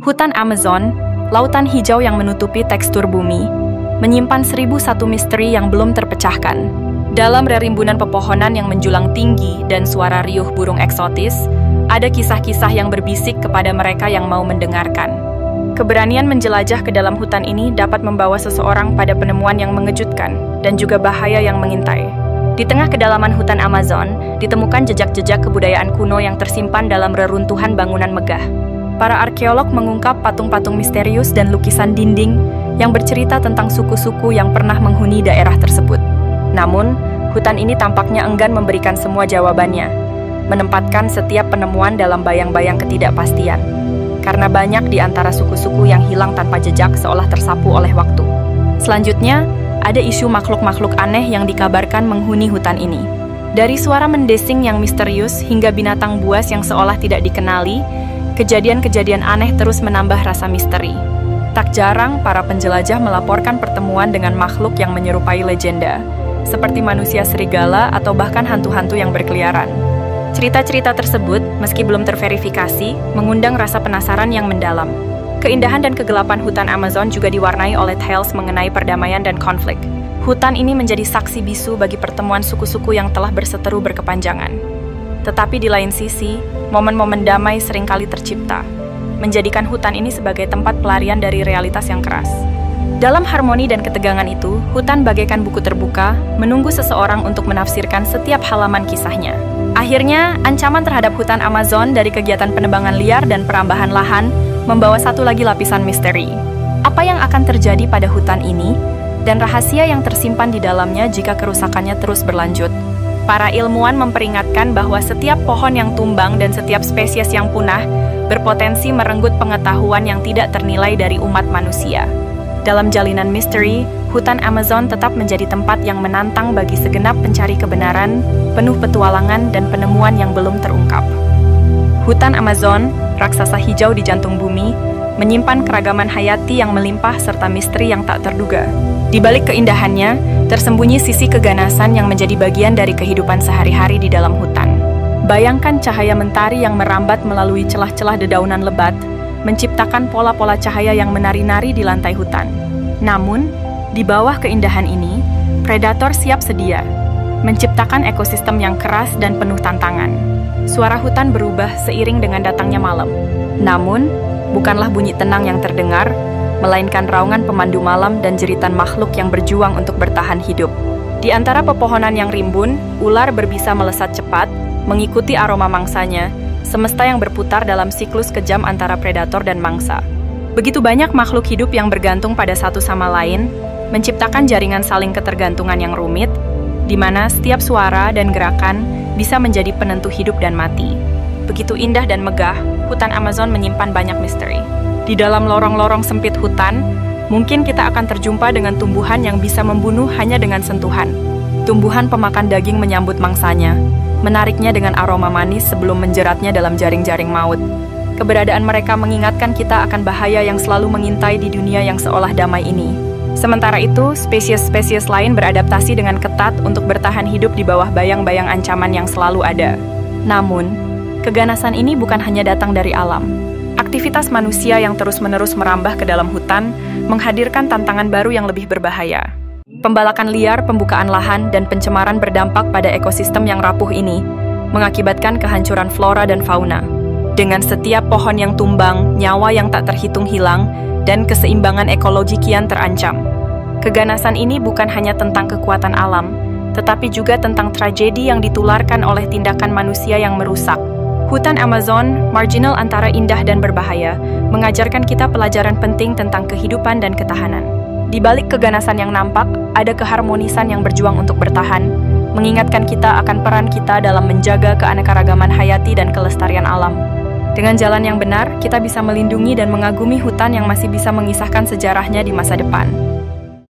Hutan Amazon, lautan hijau yang menutupi tekstur bumi, menyimpan 1001 misteri yang belum terpecahkan. Dalam rerimbunan pepohonan yang menjulang tinggi dan suara riuh burung eksotis, ada kisah-kisah yang berbisik kepada mereka yang mau mendengarkan. Keberanian menjelajah ke dalam hutan ini dapat membawa seseorang pada penemuan yang mengejutkan dan juga bahaya yang mengintai. Di tengah kedalaman hutan Amazon, ditemukan jejak-jejak kebudayaan kuno yang tersimpan dalam reruntuhan bangunan megah. Para arkeolog mengungkap patung-patung misterius dan lukisan dinding yang bercerita tentang suku-suku yang pernah menghuni daerah tersebut. Namun, hutan ini tampaknya enggan memberikan semua jawabannya, menempatkan setiap penemuan dalam bayang-bayang ketidakpastian. Karena banyak di antara suku-suku yang hilang tanpa jejak seolah tersapu oleh waktu. Selanjutnya, ada isu makhluk-makhluk aneh yang dikabarkan menghuni hutan ini. Dari suara mendesing yang misterius hingga binatang buas yang seolah tidak dikenali, kejadian-kejadian aneh terus menambah rasa misteri. Tak jarang para penjelajah melaporkan pertemuan dengan makhluk yang menyerupai legenda, seperti manusia serigala atau bahkan hantu-hantu yang berkeliaran. Cerita-cerita tersebut, meski belum terverifikasi, mengundang rasa penasaran yang mendalam. Keindahan dan kegelapan hutan Amazon juga diwarnai oleh tales mengenai perdamaian dan konflik. Hutan ini menjadi saksi bisu bagi pertemuan suku-suku yang telah berseteru berkepanjangan. Tetapi di lain sisi, momen-momen damai seringkali tercipta, menjadikan hutan ini sebagai tempat pelarian dari realitas yang keras. Dalam harmoni dan ketegangan itu, hutan bagaikan buku terbuka, menunggu seseorang untuk menafsirkan setiap halaman kisahnya. Akhirnya, ancaman terhadap hutan Amazon dari kegiatan penebangan liar dan perambahan lahan membawa satu lagi lapisan misteri. Apa yang akan terjadi pada hutan ini, dan rahasia yang tersimpan di dalamnya jika kerusakannya terus berlanjut. Para ilmuwan memperingatkan bahwa setiap pohon yang tumbang dan setiap spesies yang punah berpotensi merenggut pengetahuan yang tidak ternilai dari umat manusia. Dalam jalinan misteri, hutan Amazon tetap menjadi tempat yang menantang bagi segenap pencari kebenaran, penuh petualangan dan penemuan yang belum terungkap. Hutan Amazon, raksasa hijau di jantung bumi, menyimpan keragaman hayati yang melimpah serta misteri yang tak terduga. Di balik keindahannya, tersembunyi sisi keganasan yang menjadi bagian dari kehidupan sehari-hari di dalam hutan. Bayangkan cahaya mentari yang merambat melalui celah-celah dedaunan lebat, menciptakan pola-pola cahaya yang menari-nari di lantai hutan. Namun, di bawah keindahan ini, predator siap sedia, menciptakan ekosistem yang keras dan penuh tantangan. Suara hutan berubah seiring dengan datangnya malam. Namun, bukanlah bunyi tenang yang terdengar, melainkan raungan pemandu malam dan jeritan makhluk yang berjuang untuk bertahan hidup. Di antara pepohonan yang rimbun, ular berbisa melesat cepat, mengikuti aroma mangsanya, semesta yang berputar dalam siklus kejam antara predator dan mangsa. Begitu banyak makhluk hidup yang bergantung pada satu sama lain, menciptakan jaringan saling ketergantungan yang rumit, di mana setiap suara dan gerakan bisa menjadi penentu hidup dan mati. Begitu indah dan megah, hutan Amazon menyimpan banyak misteri. Di dalam lorong-lorong sempit hutan, mungkin kita akan terjumpa dengan tumbuhan yang bisa membunuh hanya dengan sentuhan. Tumbuhan pemakan daging menyambut mangsanya, menariknya dengan aroma manis sebelum menjeratnya dalam jaring-jaring maut. Keberadaan mereka mengingatkan kita akan bahaya yang selalu mengintai di dunia yang seolah damai ini. Sementara itu, spesies-spesies lain beradaptasi dengan ketat untuk bertahan hidup di bawah bayang-bayang ancaman yang selalu ada. Namun, keganasan ini bukan hanya datang dari alam. Aktivitas manusia yang terus-menerus merambah ke dalam hutan menghadirkan tantangan baru yang lebih berbahaya. Pembalakan liar, pembukaan lahan, dan pencemaran berdampak pada ekosistem yang rapuh ini, mengakibatkan kehancuran flora dan fauna. Dengan setiap pohon yang tumbang, nyawa yang tak terhitung hilang, dan keseimbangan ekologi kian terancam. Keganasan ini bukan hanya tentang kekuatan alam, tetapi juga tentang tragedi yang ditularkan oleh tindakan manusia yang merusak. Hutan Amazon, marginal antara indah dan berbahaya, mengajarkan kita pelajaran penting tentang kehidupan dan ketahanan. Di balik keganasan yang nampak, ada keharmonisan yang berjuang untuk bertahan, mengingatkan kita akan peran kita dalam menjaga keanekaragaman hayati dan kelestarian alam. Dengan jalan yang benar, kita bisa melindungi dan mengagumi hutan yang masih bisa mengisahkan sejarahnya di masa depan.